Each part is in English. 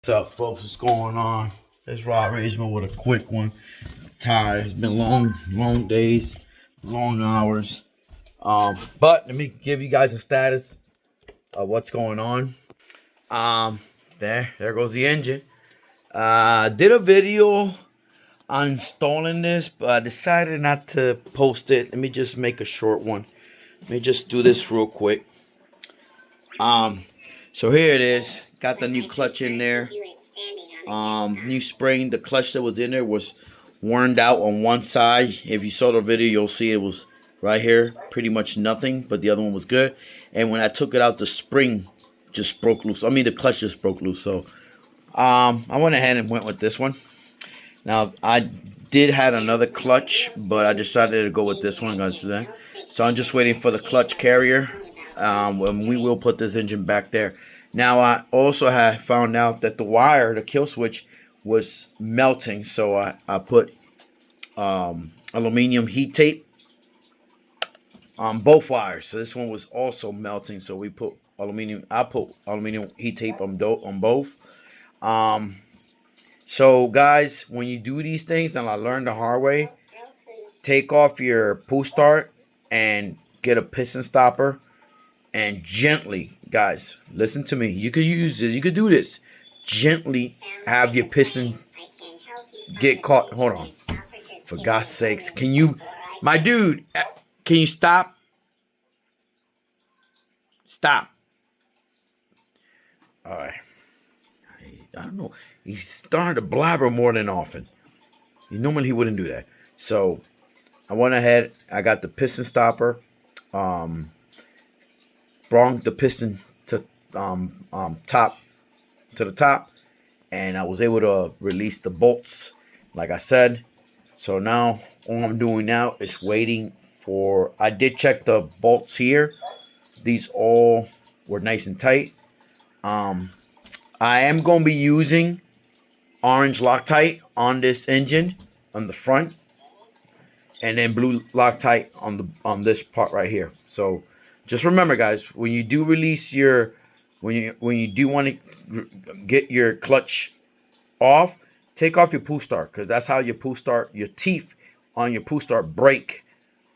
What's up, folks? What's going on? It's Robrismo with a quick one. Tired. It's been long days, long hours. But let me give you guys a status of what's going on. There goes the engine. Did a video on installing this, but I decided not to post it. Let me just make a short one. Let me just do this real quick. So here it is. Got the new clutch in there. New spring. The clutch that was in there was worn out on one side. If you saw the video, you'll see it was right here, pretty much nothing, but the other one was good. And when I took it out, the spring just broke loose. I mean, the clutch just broke loose. So I went ahead and went with this one. Now I did have another clutch, but I decided to go with this one, guys. So I'm just waiting for the clutch carrier. And we will put this engine back there. Now I also had found out that the wire, the kill switch, was melting, so I put aluminum heat tape on both wires. So this one was also melting, so we put aluminum. I put aluminum heat tape on both. So guys, when you do these things, and I learned the hard way, take off your pull start and get a piston stopper. And gently, guys, listen to me. You could use this. You could do this. Gently have your piston get caught. Hold on. For God's sakes. Can you, my dude, can you stop? Stop. All right. I don't know. He's starting to blabber more than often. Normally he wouldn't do that. So I went ahead. I got the piston stopper. Brought the piston to the top, and I was able to release the bolts, like I said. So now all I'm doing now is waiting for. I did check the bolts here; these all were nice and tight. I am going to be using orange Loctite on this engine on the front, and then blue Loctite on this part right here. So just remember, guys, when you do release your, when you do want to get your clutch off, take off your pull start, because that's how your pull start, your teeth on your pull start break.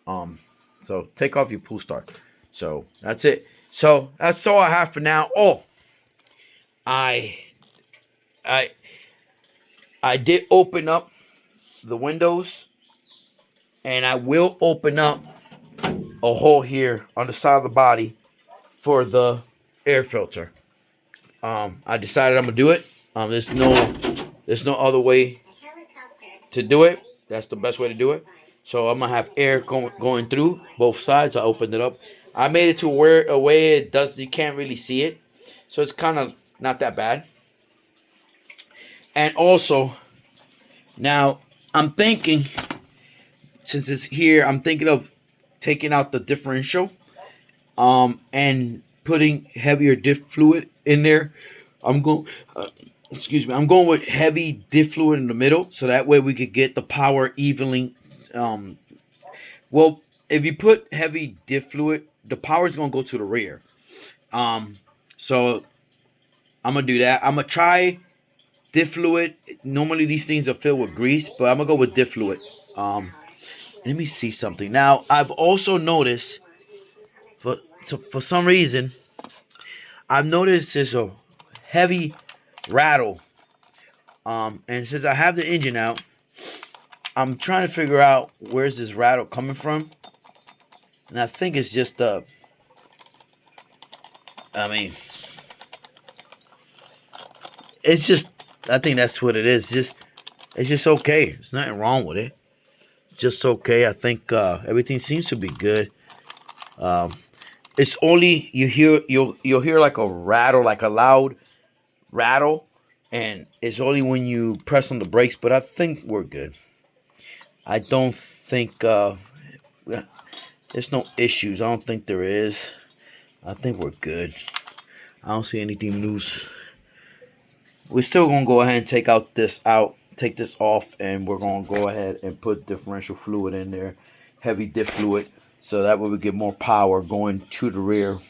So take off your pull start. So that's it. So that's all I have for now. Oh, I did open up the windows, and I will open up a hole here on the side of the body for the air filter. I decided I'm gonna do it. There's no other way to do it. That's the best way to do it. So I'm gonna have air going through both sides. I opened it up. I made it to where a way it does, you can't really see it, so it's kind of not that bad. And also, now I'm thinking, since it's here, I'm thinking of taking out the differential and putting heavier diff fluid in there. I'm going with heavy diff fluid in the middle, so that way we could get the power evenly. Well, if you put heavy diff fluid, the power is going to go to the rear. So I'm going to do that. I'm going to try diff fluid. Normally these things are filled with grease, but I'm going to go with diff fluid. Let me see something. Now, I've also noticed, for some reason, I've noticed there's a heavy rattle. And since I have the engine out, I'm trying to figure out where's this rattle coming from. And I think it's just it's just, I think that's what it is. It's just okay. There's nothing wrong with it. Just okay. I think everything seems to be good. It's only you'll hear like a rattle, like a loud rattle, and it's only when you press on the brakes. But I think we're good. I don't think there's no issues. I don't think there is. I think we're good. I don't see anything loose. We're still gonna go ahead and take this off, and we're gonna go ahead and put differential fluid in there, heavy diff fluid, so that way we get more power going to the rear.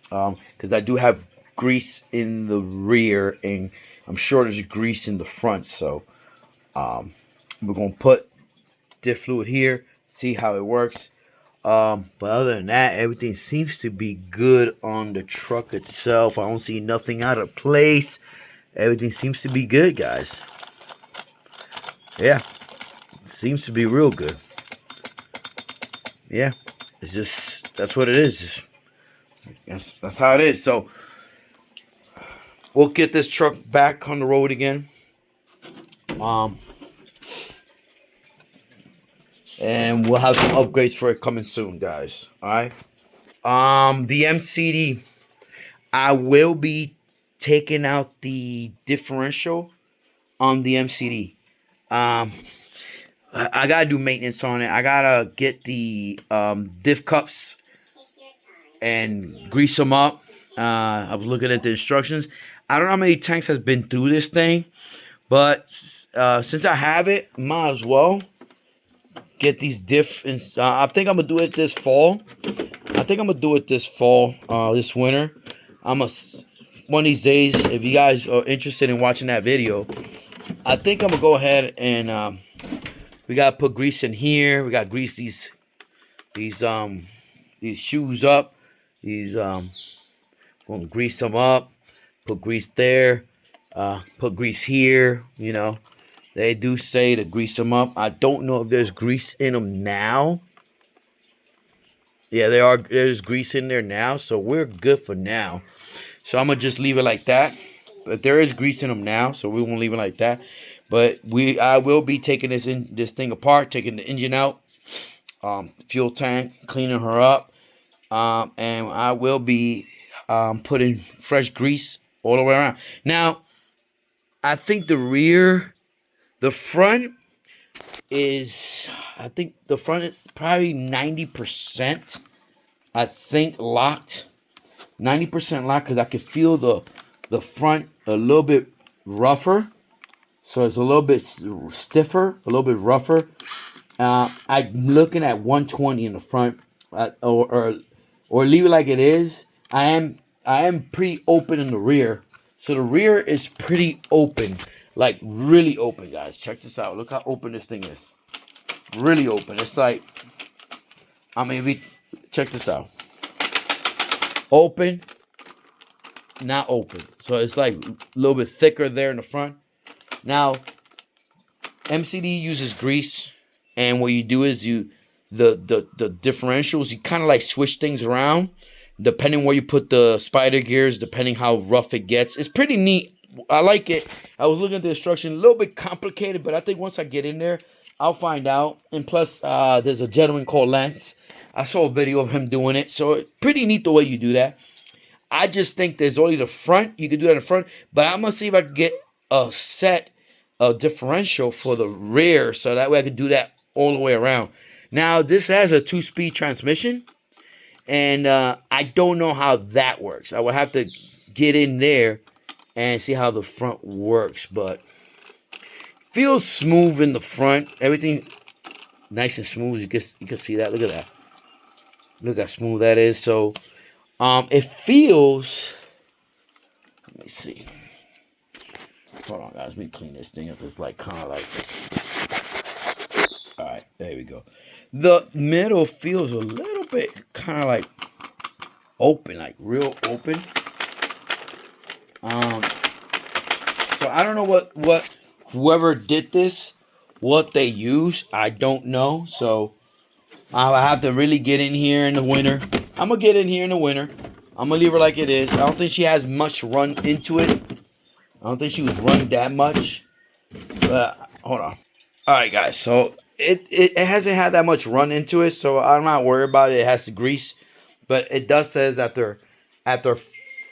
Because I do have grease in the rear, and I'm sure there's grease in the front, so we're gonna put diff fluid here, see how it works. But other than that, everything seems to be good on the truck itself. I don't see nothing out of place. Everything seems to be good, guys. Yeah, it seems to be real good. Yeah, it's just, that's what it is. That's how it is. So we'll get this truck back on the road again. And we'll have some upgrades for it coming soon, guys. All right. The MCD, I will be taking out the differential on the MCD. I gotta do maintenance on it. I gotta get the diff cups and grease them up. I was looking at the instructions. I don't know how many tanks has been through this thing, but since I have it, might as well get these diff. I think I'm gonna do it this fall. This winter. One of these days, if you guys are interested in watching that video, I think I'm gonna go ahead and we gotta put grease in here. We gotta grease these shoes up. Gonna grease them up. Put grease there. Put grease here. You know, they do say to grease them up. I don't know if there's grease in them now. Yeah, there's grease in there now, so we're good for now. So I'm gonna just leave it like that. But there is grease in them now, so we won't leave it like that. But I will be taking this thing apart, taking the engine out, fuel tank, cleaning her up, and I will be putting fresh grease all the way around. Now, I think the front is probably 90%. I think locked, 90% locked, because I can feel the front a little bit rougher. So it's a little bit stiffer, a little bit rougher. I'm looking at 120 in the front, or leave it like it is. I am pretty open in the rear, so the rear is pretty open, like really open, guys. Check this out. Look how open this thing is. Really open. It's like, check this out. Open, not open. So it's like a little bit thicker there in the front. Now, MCD uses grease, and what you do is the differentials, you kind of like switch things around depending where you put the spider gears, depending how rough it gets. It's pretty neat. I like it. I was looking at the instruction, a little bit complicated, but I think once I get in there, I'll find out. And plus, there's a gentleman called Lance. I saw a video of him doing it, so it's pretty neat the way you do that. I just think there's only the front. You can do that in the front, but I'm going to see if I can get a differential for the rear, so that way I can do that all the way around. Now, this has a 2-speed transmission, and I don't know how that works. I will have to get in there and see how the front works, but feels smooth in the front. Everything nice and smooth. You can see that. Look at that. Look how smooth that is. So it feels, let me see. Hold on, guys. Let me clean this thing up. It's like kind of like, all right, there we go. The middle feels a little bit kind of like open, like real open. So I don't know what whoever did this, what they use, I don't know. So I have to really get in here in the winter. I'm gonna get in here in the winter. I'm gonna leave her like it is. I don't think she has much run into it. I don't think she was run that much. But hold on. All right, guys. So it hasn't had that much run into it, so I'm not worried about it. It has the grease, but it does says after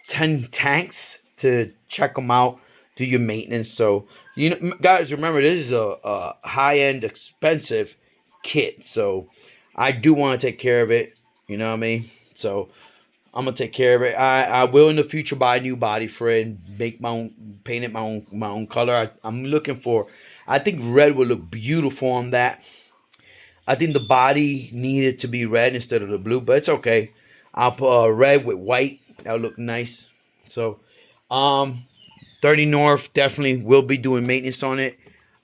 10 tanks to check them out, do your maintenance. So you know, guys, remember this is a high-end, expensive kit. So I do want to take care of it. You know what I mean? So I'm gonna take care of it. I will in the future buy a new body for it and make my own, paint it my own color. I'm looking for. I think red would look beautiful on that. I think the body needed to be red instead of the blue, but it's okay. I'll put red with white. That would look nice. So, 30 North, definitely will be doing maintenance on it.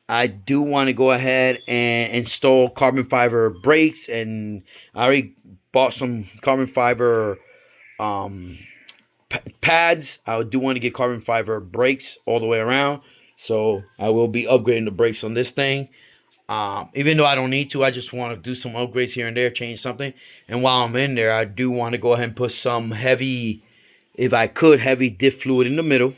I do want to go ahead and install carbon fiber brakes, and I already bought some carbon fiber um, pads. I do want to get carbon fiber brakes all the way around, so I will be upgrading the brakes on this thing. Even though I don't need to, I just want to do some upgrades here and there, change something. And while I'm in there, I do want to go ahead and put some heavy, if I could, heavy diff fluid in the middle.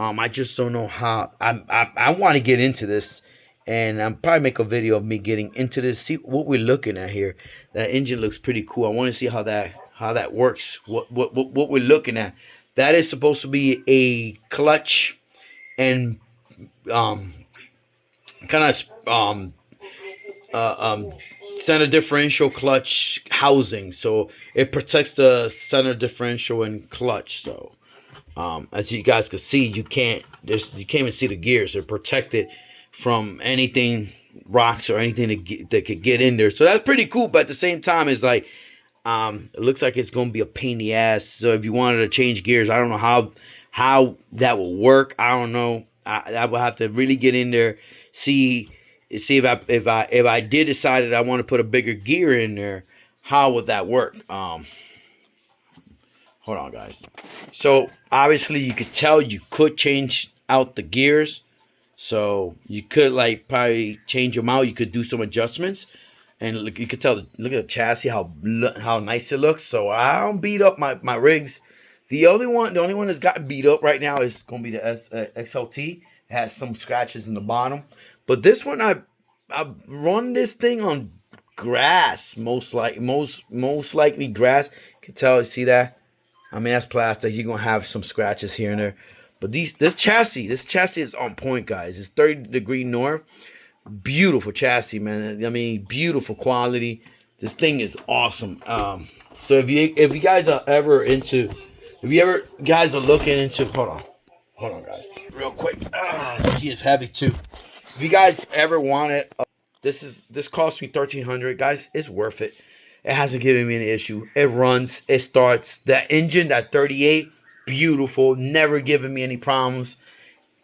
I just don't know how. I want to get into this, and I'm probably make a video of me getting into this. See what we're looking at here. That engine looks pretty cool. I want to see how that works. What we're looking at. That is supposed to be a clutch and kind of center differential clutch housing, so it protects the center differential and clutch. So as you guys can see, you can't even see the gears. They're protected from anything, rocks or anything that could get in there. So that's pretty cool. But at the same time, it's like it looks like it's gonna be a pain in the ass. So if you wanted to change gears, I don't know how that will work. I don't know. I will have to really get in there, see if I did decide that I want to put a bigger gear in there, how would that work? Hold on, guys. So obviously you could tell you could change out the gears. So you could like probably change them out. You could do some adjustments, and look, you could tell. Look at the chassis, how nice it looks. So I don't beat up my rigs. The only one that's gotten beat up right now is gonna be the XLT. It has some scratches in the bottom, but this one I've run this thing on grass, most likely grass. You can tell, see that? I mean, that's plastic. You're gonna have some scratches here and there, but this chassis is on point, guys. It's 30° north. Beautiful chassis, man. I mean, beautiful quality. This thing is awesome. So if you guys are ever into, guys are looking into, hold on, guys, real quick. She is heavy too. If you guys ever want it, this cost me $1,300, guys. It's worth it. It hasn't given me an issue. It runs. It starts. That engine, that 38, beautiful. Never given me any problems.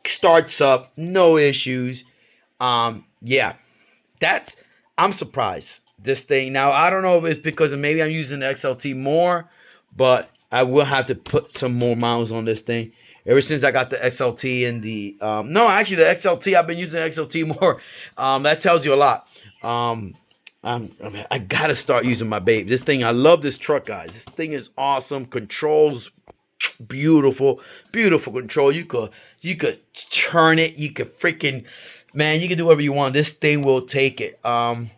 Starts up, no issues. Yeah, I'm surprised. This thing now, I don't know if it's because maybe I'm using the XLT more, but I will have to put some more miles on this thing. Ever since I got the XLT and the no, actually the XLT, I've been using the XLT more. That tells you a lot. I gotta start using my babe. This thing, I love this truck, guys. This thing is awesome. Controls beautiful, beautiful control. You could turn it. You could freaking, man, you can do whatever you want. This thing will take it. I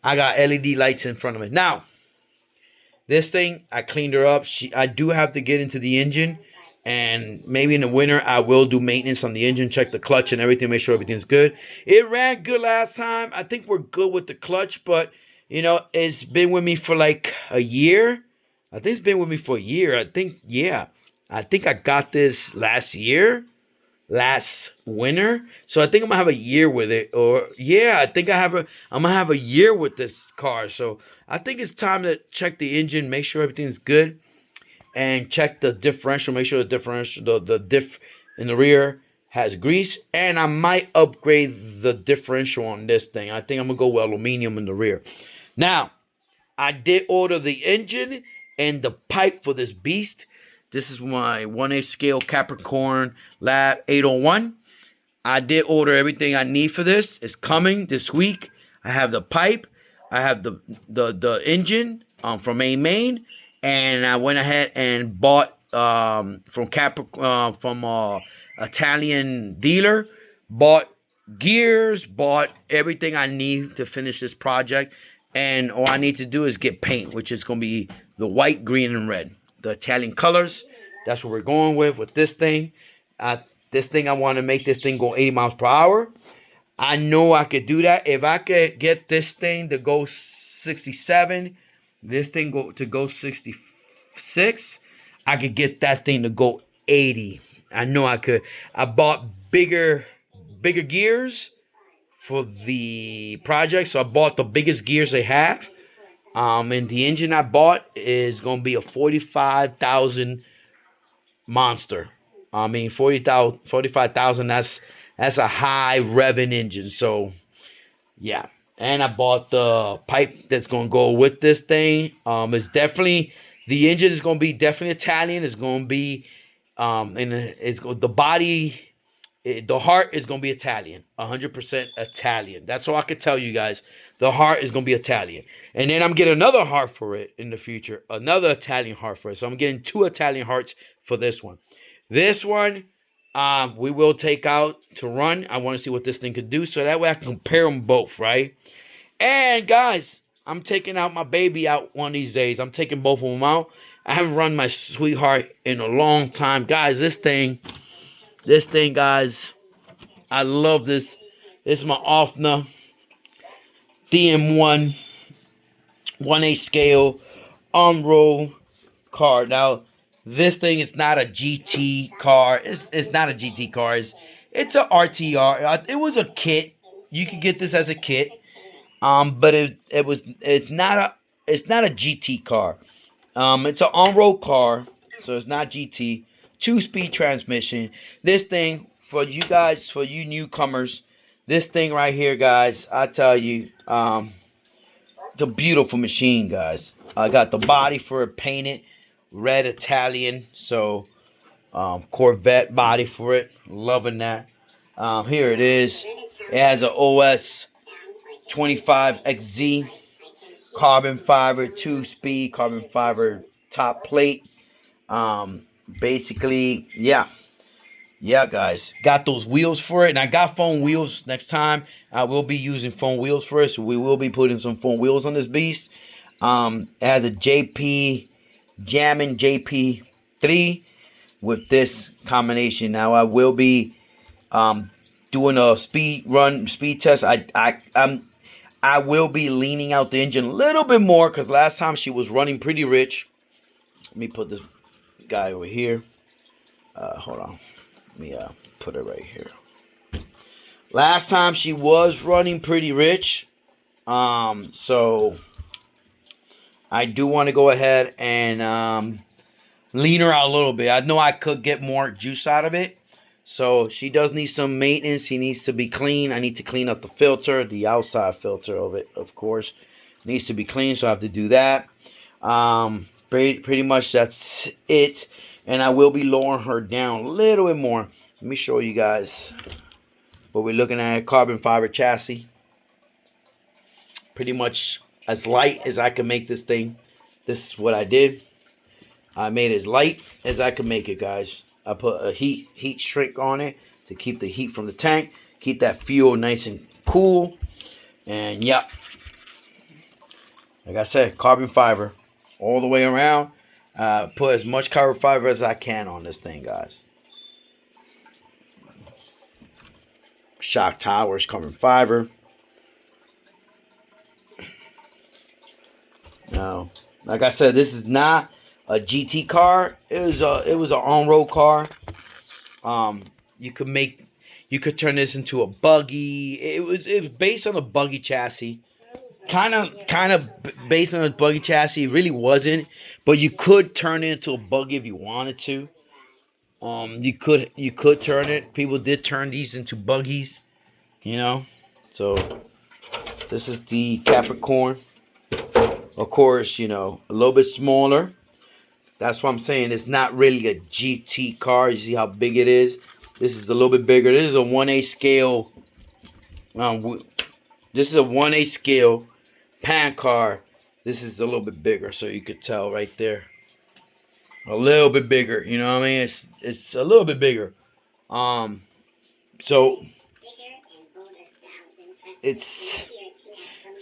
got LED lights in front of it. Now, this thing, I cleaned her up. I do have to get into the engine, and maybe in the winter I will do maintenance on the engine, check the clutch and everything, make sure everything's good. It ran good last time. I think we're good with the clutch, but you know, it's been with me for like a year. I think it's been with me for a year. I think I got this last winter. So I think I'm gonna have a year with it. Or yeah, I think I'm gonna have a year with this car. So I think it's time to check the engine, make sure everything's good, and check the differential, make sure the differential, the diff in the rear has grease. And I might upgrade the differential on this thing. I think I'm gonna go with aluminum in the rear. Now, I did order the engine and the pipe for this beast. This is my 1/8 scale Capricorn Lab 801. I did order everything I need for this. It's coming this week. I have the pipe. I have the engine from Maine, and I went ahead and bought from Italian dealer. Bought gears. Bought everything I need to finish this project. And all I need to do is get paint, which is going to be the white, green, and red. The Italian colors. That's what we're going with this thing. I want to make this thing go 80 miles per hour. I know I could do that. If I could get this thing to go 67, this thing to go 66, I could get that thing to go 80. I know I could. I bought bigger gears for the project, so I bought the biggest gears they have. And the engine I bought is going to be a 45,000 monster. I mean, 40,000, 45,000. That's a high revving engine. So yeah. And I bought the pipe that's gonna go with this thing. It's definitely, the engine is gonna be definitely Italian. It's gonna be and the body, the heart is gonna be Italian, 100% Italian. That's all I can tell you guys. The heart is gonna be Italian, and then I'm getting another heart for it in the future, another Italian heart for it. So I'm getting 2 Italian hearts for this one. This one, we will take out to run. I want to see what this thing could do, so that way I can compare them both, right? And guys, I'm taking out my baby out one of these days. I'm taking both of them out. I haven't run my sweetheart in a long time, guys. This thing, guys. I love this. This is my Offna DM1 1/8 scale on-roll car. Now, this thing is not a GT car. It's not a GT car. It's a RTR. It was a kit. You could get this as a kit. But it's not a GT car. It's an on-road car, so it's not GT. 2-speed transmission. This thing, for you guys, for you newcomers, this thing right here, guys, I tell you, it's a beautiful machine, guys. I got the body for it painted red Italian, so Corvette body for it. Loving that. Here it is. It has an OS 25XZ carbon fiber 2-speed carbon fiber top plate. Basically, yeah, guys, got those wheels for it, and I got foam wheels. Next time I will be using foam wheels for it, so we will be putting some foam wheels on this beast. It has a JP Jammin' JP3 with this combination. Now I will be doing a speed test. I will be leaning out the engine a little bit more, because last time she was running pretty rich. Let me put this guy over here. Hold on. Let me put it right here. Last time she was running pretty rich. So I do want to go ahead and lean her out a little bit. I know I could get more juice out of it. So she does need some maintenance. He needs to be clean. I need to clean up the filter, the outside filter of it, of course. Needs to be clean, so I have to do that. Pretty much that's it. And I will be lowering her down a little bit more. Let me show you guys what we're looking at. Carbon fiber chassis. Pretty much as light as I can make this thing. This is what I did. I made it as light as I could make it, guys. I put a heat shrink on it to keep the heat from the tank, keep that fuel nice and cool. And yeah, like I said, carbon fiber all the way around. Put as much carbon fiber as I can on this thing, guys. Shock towers, carbon fiber. Now, like I said, this is not a GT car. It was an on-road car. You could turn this into a buggy. It was based on a buggy chassis. Kind of based on a buggy chassis. It really wasn't, but you could turn it into a buggy if you wanted to. You could turn it. People did turn these into buggies, you know. So this is the Capricorn. Of course, you know, a little bit smaller. That's what I'm saying. It's not really a GT car. You see how big it is? This is a little bit bigger. This is a 1/8 scale. This is a 1/8 scale pan car. This is a little bit bigger, so you could tell right there. A little bit bigger. You know what I mean? It's a little bit bigger. So it's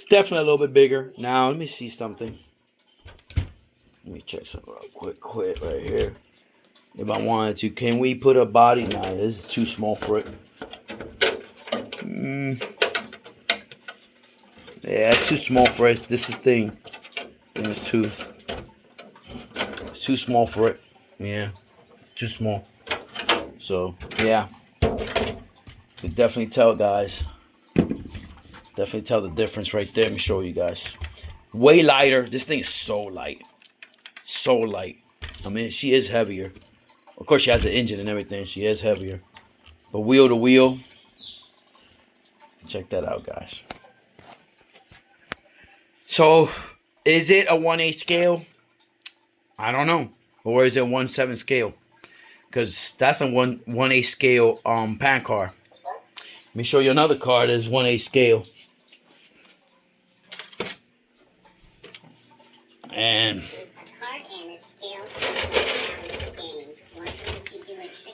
definitely a little bit bigger. Now let me see something. Let me check something real quick right here. If I wanted to, can we put a body? Nah, this is too small for it. Yeah, it's too small for it. This thing is too small for it. Yeah, it's too small. So yeah, you definitely tell, guys. Definitely tell the difference right there. Let me show you guys. Way lighter. This thing is so light. So light. I mean, she is heavier. Of course, she has the engine and everything. She is heavier. But wheel to wheel, check that out, guys. So, is it a 1/8 scale? I don't know. Or is it 1/7 scale? Because that's a 1/8 scale pan car. Let me show you another car that's 1/8 scale. And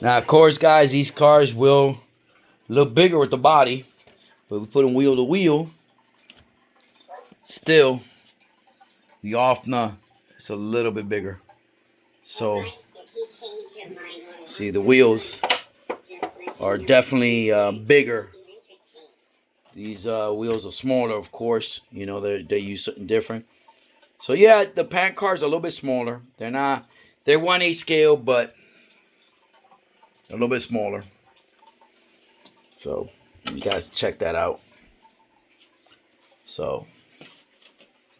now, of course, guys, these cars will look bigger with the body, but we put them wheel to wheel. Still, the Offna is a little bit bigger. So, see, the wheels are definitely bigger. These wheels are smaller, of course. You know, they use something different. So yeah, the pan cars are a little bit smaller. They're 1/8 scale, but a little bit smaller. So you guys check that out. So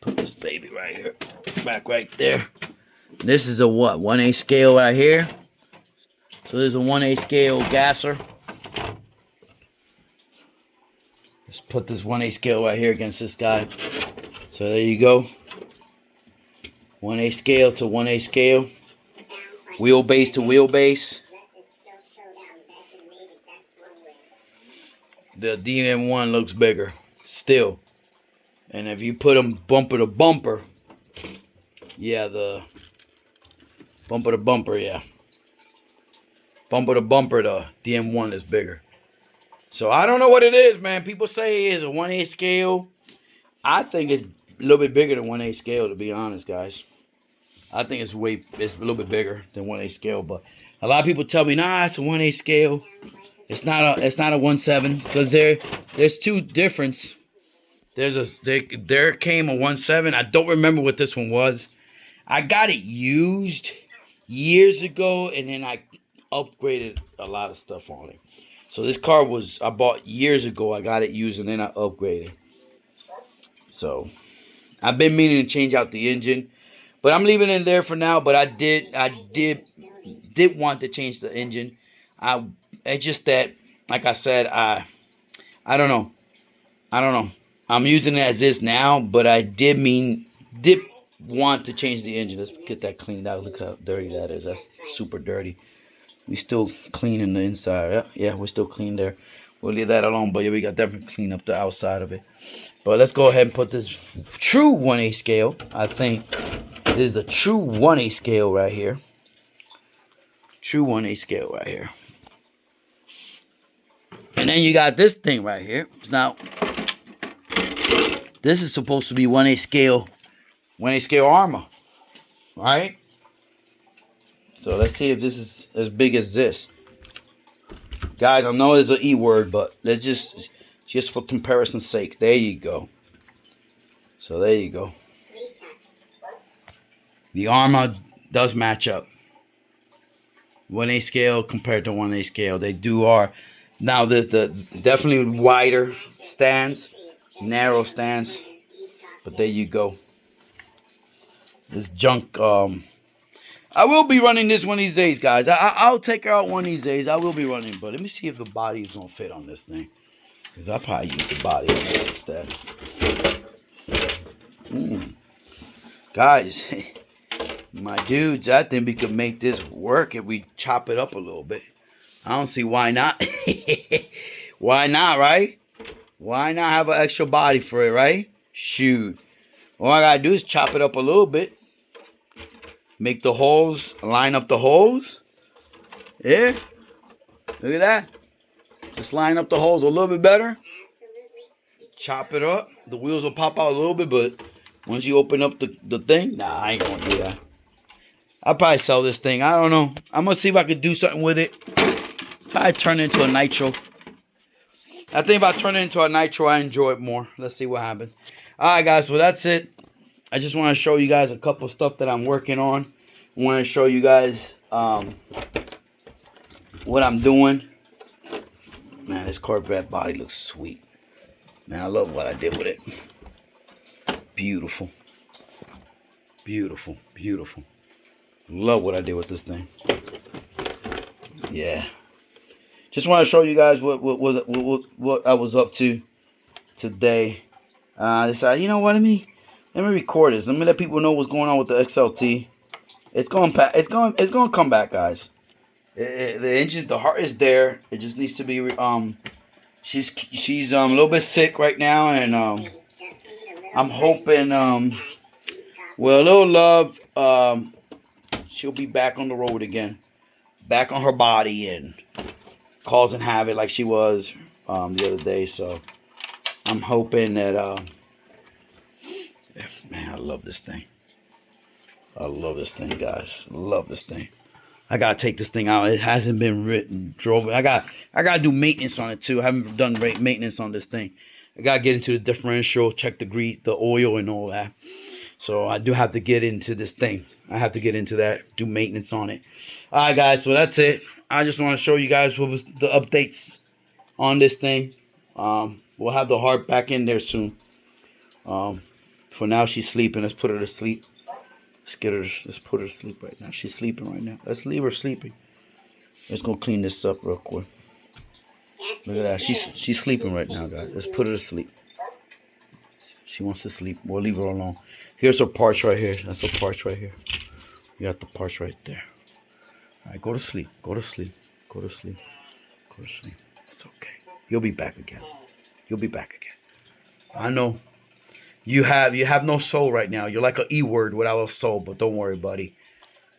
put this baby right here, back right there. This is a what? 1/8 scale right here. So there's a 1/8 scale gasser. Let's put this 1/8 scale right here against this guy. So there you go. 1/8 scale to 1/8 scale. Wheelbase to wheelbase. The DM1 looks bigger still. And if you put them bumper to bumper, yeah, the bumper to bumper, yeah. Bumper to bumper, the DM1 is bigger. So I don't know what it is, man. People say it's a 1/8 scale. I think it's a little bit bigger than 1/8 scale, to be honest, guys. I think it's a little bit bigger than 1/8 scale, but a lot of people tell me, nah, it's a 1/8 scale. It's not a 1/7 because there's two difference. There came a 1/7. I don't remember what this one was. I got it used years ago, and then I upgraded a lot of stuff on it. So this car I bought years ago. I got it used, and then I upgraded. So I've been meaning to change out the engine, but I'm leaving it in there for now. But I did want to change the engine. It's just that, like I said, I don't know. I'm using it as is now, but I did want to change the engine. Let's get that cleaned out. Look how dirty that is. That's super dirty. We still cleaning the inside. Yeah, we're still clean there. We'll leave that alone, but yeah, we got definitely clean up the outside of it. But let's go ahead and put this true 1/8 scale. I think this is the true 1/8 scale right here. True 1/8 scale right here. And then you got this thing right here. Now, this is supposed to be 1/8 scale, 1/8 scale armor, right? So let's see if this is as big as this. Guys, I know it's an E word, but let's just for comparison's sake. There you go. So there you go. The armor does match up. 1/8 scale compared to 1/8 scale. They are. Now the definitely wider stands, narrow stands. But there you go. This junk. I will be running this one of these days, guys. I'll take her out one of these days. I will be running, but let me see if the body is gonna fit on this thing, because I'll probably use the body on this instead. Guys, my dudes, I think we could make this work if we chop it up a little bit. I don't see why not. Why not, right? Why not have an extra body for it, right? Shoot. All I gotta do is chop it up a little bit. Make the holes, line up the holes. Yeah. Look at that. Just line up the holes a little bit better. Chop it up. The wheels will pop out a little bit, but once you open up the thing, nah, I ain't gonna do that. I'll probably sell this thing. I don't know. I'm gonna see if I could do something with it. Probably turn it into a nitro. I think if I turn it into a nitro, I enjoy it more. Let's see what happens. Alright, guys, well, that's it. I just want to show you guys a couple stuff that I'm working on. I want to show you guys what I'm doing. Man, this Corvette body looks sweet. Man, I love what I did with it. Beautiful. Beautiful. Beautiful. Love what I did with this thing. yeah. Just want to show you guys what I was up to today. I decided, you know what, let me record this. Let me let people know what's going on with the XLT. It's going to come back, guys. The engine, the heart is there. It just needs to be she's a little bit sick right now, and I'm hoping with a little love she'll be back on the road again, back on her body and causing havoc like she was the other day. So I'm hoping that man, I love this thing. I love this thing, guys. Love this thing. I gotta take this thing out. It hasn't been drove. I gotta do maintenance on it too. I haven't done maintenance on this thing. I gotta get into the differential, check the grease, the oil, and all that. So I do have to get into this thing. I have to get into that, do maintenance on it. All right, guys. So that's it. I just want to show you guys what was the updates on this thing. We'll have the heart back in there soon. For now, she's sleeping. Let's put her to sleep. Let's put her to sleep right now. She's sleeping right now. Let's leave her sleeping. Let's go clean this up real quick. Look at that. She's sleeping right now, guys. Let's put her to sleep. She wants to sleep. We'll leave her alone. Here's her parts right here. That's her parts right here. You got the parts right there. All right, go to sleep. Go to sleep. Go to sleep. Go to sleep. It's okay. You'll be back again. You'll be back again. I know. You have no soul right now. You're like an E word without a soul, but don't worry, buddy.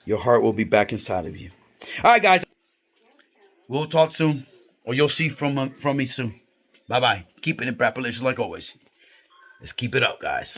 Your heart will be back inside of you. All right, guys. We'll talk soon, or you'll see from me soon. Bye-bye. Keeping it Brapalicious like always. Let's keep it up, guys.